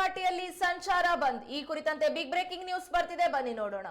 ಘಾಟಿಯಲ್ಲಿ ಸಂಚಾರ ಬಂದ್. ಈ ಕುರಿತಂತೆ ಬಿಗ್ ಬ್ರೇಕಿಂಗ್ ನ್ಯೂಸ್ ಬರ್ತಿದೆ, ಬನ್ನಿ ನೋಡೋಣ.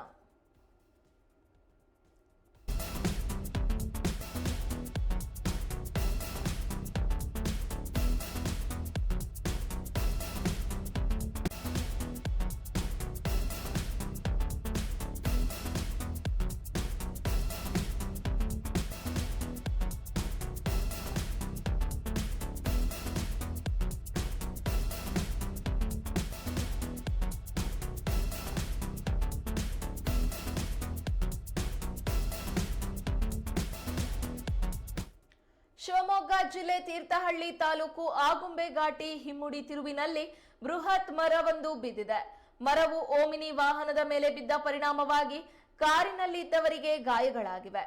ಶಿವಮೊಗ್ಗ ಜಿಲ್ಲೆ ತೀರ್ಥಹಳ್ಳಿ ತಾಲೂಕು ಆಗುಂಬೆ ಘಾಟಿ ಹಿಮ್ಮುಡಿ ತಿರುವಿನಲ್ಲಿ ಬೃಹತ್ ಮರವೊಂದು ಬಿದ್ದಿದೆ. ಮರವು ಓಮಿನಿ ವಾಹನದ ಮೇಲೆ ಬಿದ್ದ ಪರಿಣಾಮವಾಗಿ ಕಾರಿನಲ್ಲಿ ಇದ್ದವರಿಗೆ ಗಾಯಗಳಾಗಿವೆ.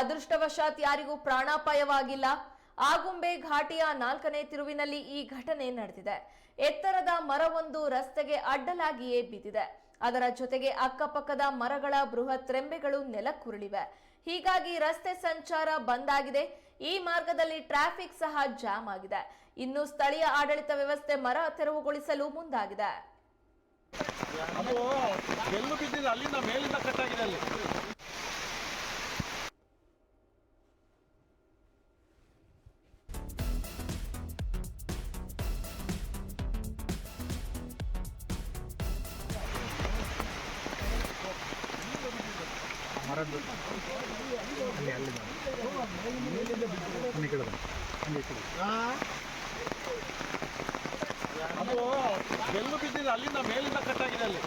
ಅದೃಷ್ಟವಶಾತ್ ಯಾರಿಗೂ ಪ್ರಾಣಾಪಾಯವಾಗಿಲ್ಲ. ಆಗುಂಬೆ ಘಾಟಿಯ 4ನೇ ತಿರುವಿನಲ್ಲಿ ಈ ಘಟನೆ ನಡೆದಿದೆ. ಎತ್ತರದ ಮರವೊಂದು ರಸ್ತೆಗೆ ಅಡ್ಡಲಾಗಿಯೇ ಬಿದ್ದಿದೆ. ಅದರ ಜೊತೆಗೆ ಅಕ್ಕಪಕ್ಕದ ಮರಗಳ ಬೃಹತ್ ರೆಂಬೆಗಳು ನೆಲಕ್ಕುರುಳಿವೆ. ಹೀಗಾಗಿ ರಸ್ತೆ ಸಂಚಾರ ಬಂದ್ ಆಗಿದೆ. ಈ ಮಾರ್ಗದಲ್ಲಿ ಟ್ರಾಫಿಕ್ ಸಹ ಜಾಮ್ ಆಗಿದೆ. ಇನ್ನು ಸ್ಥಳೀಯ ಆಡಳಿತ ವ್ಯವಸ್ಥೆ ಮರ ತೆರವುಗೊಳಿಸಲು ಮುಂದಾಗಿದೆ. ಅಲ್ಲಿಂದ ಮೇಲಿಂದ ಕಟ್ಟಾಗಿದೆ. ಅಲ್ಲಿ ಅದು ಬೆಲ್ಲು ಬಿದ್ದಿದೆ. ಅಲ್ಲಿಂದ ಮೇಲಿಂದ ಕಟ್ಟಾಗಿದೆ. ಅಲ್ಲಿ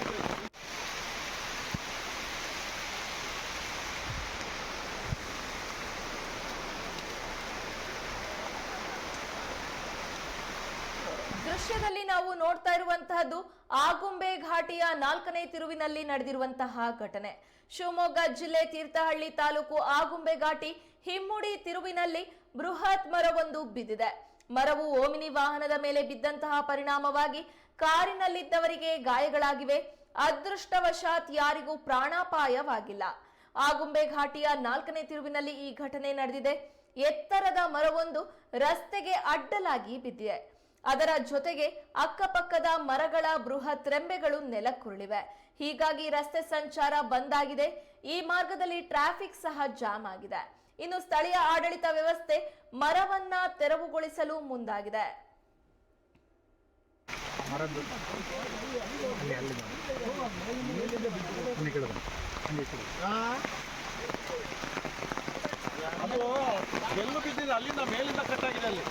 ದೃಶ್ಯದಲ್ಲಿ ನಾವು ನೋಡ್ತಾ ಇರುವಂತಹದ್ದು ಆಗುಂಬೆ ಘಾಟಿಯ 4ನೇ ತಿರುವಿನಲ್ಲಿ ನಡೆದಿರುವಂತಹ ಘಟನೆ. ಶಿವಮೊಗ್ಗ ಜಿಲ್ಲೆ ತೀರ್ಥಹಳ್ಳಿ ತಾಲೂಕು ಆಗುಂಬೆ ಘಾಟಿ ಹಿಮ್ಮುಡಿ ತಿರುವಿನಲ್ಲಿ ಬೃಹತ್ ಮರವೊಂದು ಬಿದ್ದಿದೆ. ಮರವು ಓಮಿನಿ ವಾಹನದ ಮೇಲೆ ಬಿದ್ದಂತಹ ಪರಿಣಾಮವಾಗಿ ಕಾರಿನಲ್ಲಿದ್ದವರಿಗೆ ಗಾಯಗಳಾಗಿವೆ. ಅದೃಷ್ಟವಶಾತ್ ಯಾರಿಗೂ ಪ್ರಾಣಾಪಾಯವಾಗಿಲ್ಲ. ಆಗುಂಬೆ ಘಾಟಿಯ 4ನೇ ತಿರುವಿನಲ್ಲಿ ಈ ಘಟನೆ ನಡೆದಿದೆ. ಎತ್ತರದ ಮರವೊಂದು ರಸ್ತೆಗೆ ಅಡ್ಡಲಾಗಿ ಬಿದ್ದಿದೆ. ಅದರ ಜೊತೆಗೆ ಅಕ್ಕಪಕ್ಕದ ಮರಗಳ ಬೃಹತ್ ರೆಂಬೆಗಳು ನೆಲಕ್ಕುರುಳಿವೆ. ಹೀಗಾಗಿ ರಸ್ತೆ ಸಂಚಾರ ಬಂದ್ ಆಗಿದೆ. ಈ ಮಾರ್ಗದಲ್ಲಿ ಟ್ರಾಫಿಕ್ ಸಹ ಜಾಮ್ ಆಗಿದೆ. ಇನ್ನು ಸ್ಥಳೀಯ ಆಡಳಿತ ವ್ಯವಸ್ಥೆ ಮರವನ್ನ ತೆರವುಗೊಳಿಸಲು ಮುಂದಾಗಿದೆ. ಅದು ಬೆಲ್ಲು ಬಿದ್ದಿದೆ. ಅಲ್ಲಿಂದ ಮೇಲಿಂದ ಕಟ್ಟಾಗಿದೆ. ಅಲ್ಲಿ